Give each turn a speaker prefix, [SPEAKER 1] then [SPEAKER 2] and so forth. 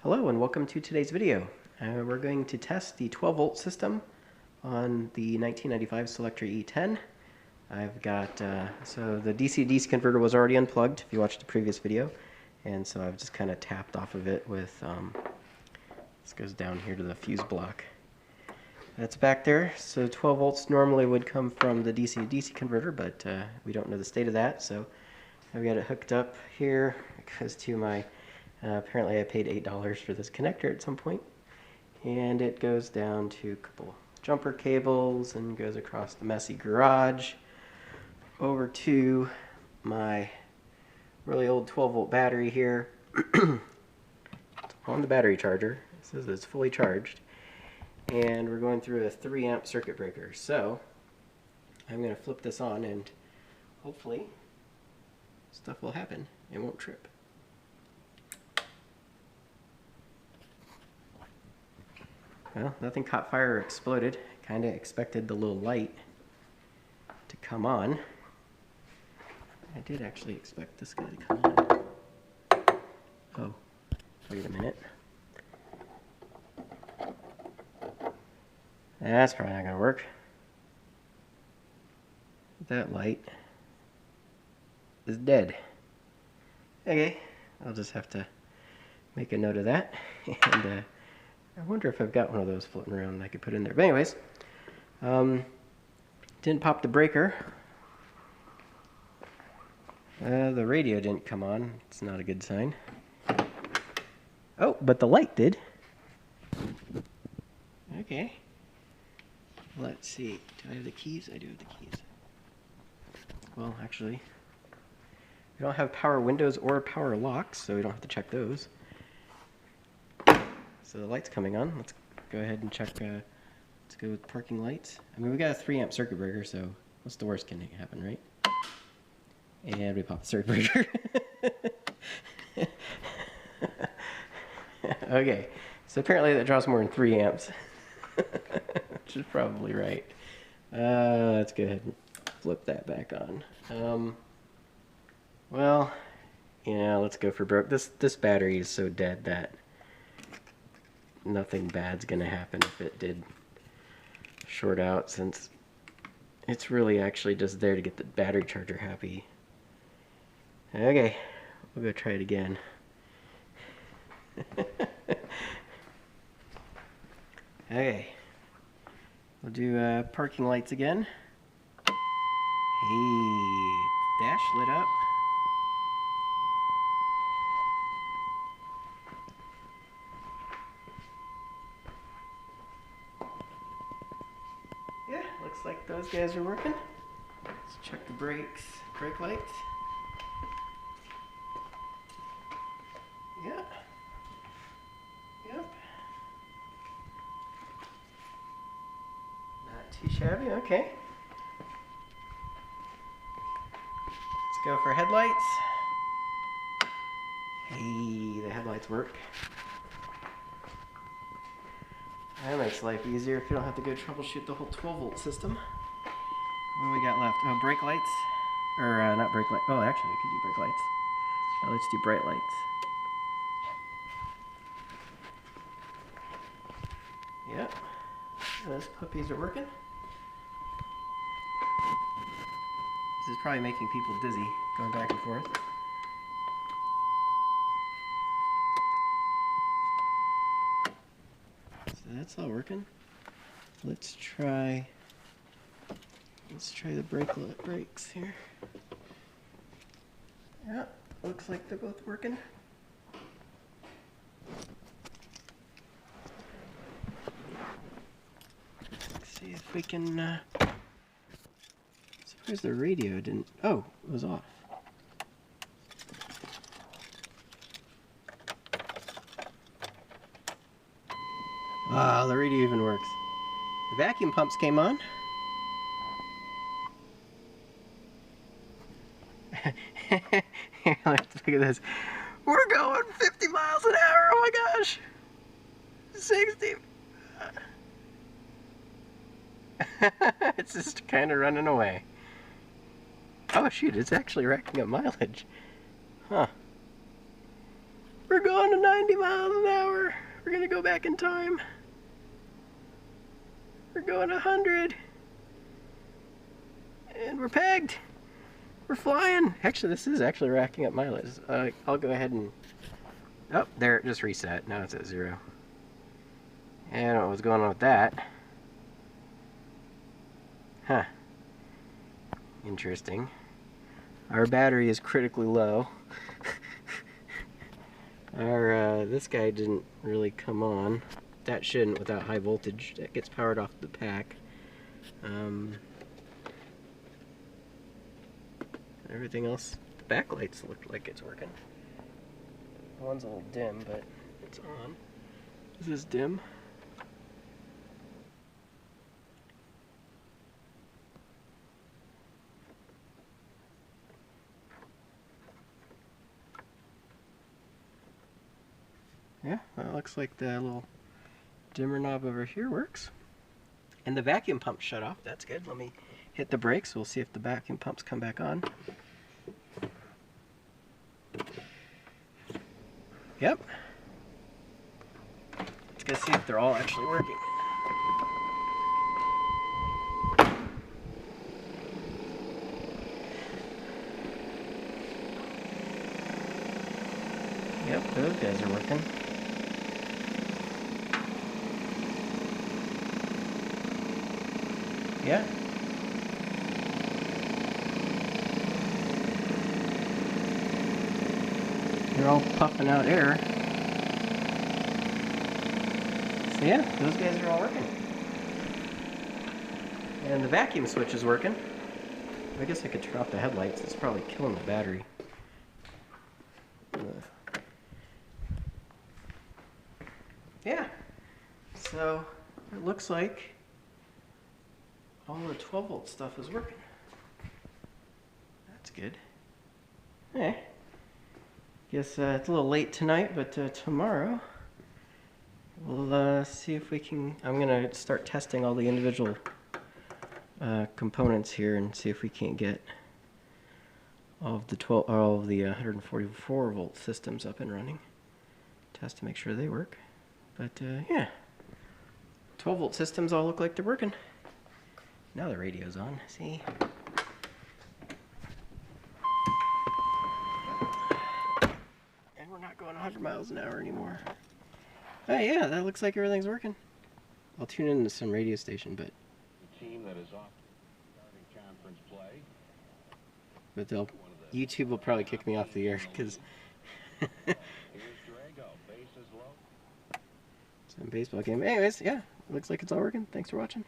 [SPEAKER 1] Hello and welcome to today's video. We're going to test the 12 volt system on the 1995 Solectria E10. I've got, so the DC-DC converter was already unplugged if you watched the previous video, and so I've just kind of tapped off of it with, this goes down here to the fuse block. That's back there, so 12 volts normally would come from the DC-DC converter, but we don't know the state of that, so I've got it hooked up here. It goes to my apparently I paid $8 for this connector at some point, and it goes down to a couple jumper cables and goes across the messy garage over to my really old 12 volt battery here. On the battery charger. It says it's fully charged, and we're going through a 3 amp circuit breaker, so I'm going to flip this on and hopefully stuff will happen. It won't trip. Well, nothing caught fire or exploded. Kind of expected the little light to come on. I did actually expect this guy to come on. Oh, wait a minute. That's probably not going to work. That light is dead. Okay, I'll just have to make a note of that. And I wonder if I've got one of those floating around that I could put in there. But anyways, didn't pop the breaker. The radio didn't come on. It's not a good sign. Oh, but the light did. Okay. Let's see. Do I have the keys? I do have the keys. Well, actually, we don't have power windows or power locks, so we don't have to check those. So the light's coming on. Let's go ahead and check. Let's go with parking lights. I mean, we got a 3 amp circuit breaker, so what's the worst can happen, right? And we pop the circuit breaker. Okay, so apparently that draws more than 3 amps, which is probably right. Let's go ahead and flip that back on. Well, yeah, let's go for broke. This battery is so dead that nothing bad's gonna happen if it did short out, since it's really actually just there to get the battery charger happy. Okay, we'll go try it again. Okay, we'll do parking lights again. Hey, dash lit up. Yeah, looks like those guys are working. Let's check the brakes, brake lights. Yeah. Yep. Not too shabby, okay. Let's go for headlights. Hey, the headlights work. That makes life easier if you don't have to go troubleshoot the whole 12 volt system. What do we got left? Oh, brake lights. Or, not brake lights. Oh, actually, I could do brake lights. Oh, let's do bright lights. Yep. Those puppies are working. This is probably making people dizzy, going back and forth. So that's all working. Let's try the brakes here. Yeah, looks like they're both working. Let's see if we can, suppose the radio didn't, oh, it was off. Ah, the radio even works. The vacuum pumps came on. Here, let's look at this. We're going 50 miles an hour, oh my gosh! 60. It's just kind of running away. Oh shoot, it's actually racking up mileage. Huh. We're going to 90 miles an hour. go back in time. We're going 100. And we're pegged. We're flying. Actually, this is actually racking up mileage. I'll go ahead and... Oh, there, it just reset. Now it's at 0. I don't know what's going on with that. Huh. Interesting. Our battery is critically low. This guy didn't really come on. That shouldn't without high voltage. That gets powered off the pack. Everything else, the backlights look like it's working. One's a little dim, but it's on. This is dim. Yeah, that looks like the little dimmer knob over here works. And the vacuum pump shut off. That's good. Let me hit the brakes. We'll see if the vacuum pumps come back on. Yep. Let's go see if they're all actually working. Yep, those guys are working. Yeah. They're all puffing out air. So yeah, those guys are all working. And the vacuum switch is working. I guess I could turn off the headlights. It's probably killing the battery. Yeah. So it looks like all the 12 volt stuff is working. That's good. Hey. Guess it's a little late tonight, but tomorrow we'll see if we can... I'm going to start testing all the individual components here and see if we can't get all of the 144 volt systems up and running. Test to make sure they work. But yeah, 12 volt systems all look like they're working. Now the radio's on. See? And we're not going 100 miles an hour anymore. Oh yeah, that looks like everything's working. I'll tune into some radio station, but
[SPEAKER 2] the team that is off starting conference play.
[SPEAKER 1] But YouTube will probably kick me off the air because some baseball game. Anyways, yeah, looks like it's all working. Thanks for watching.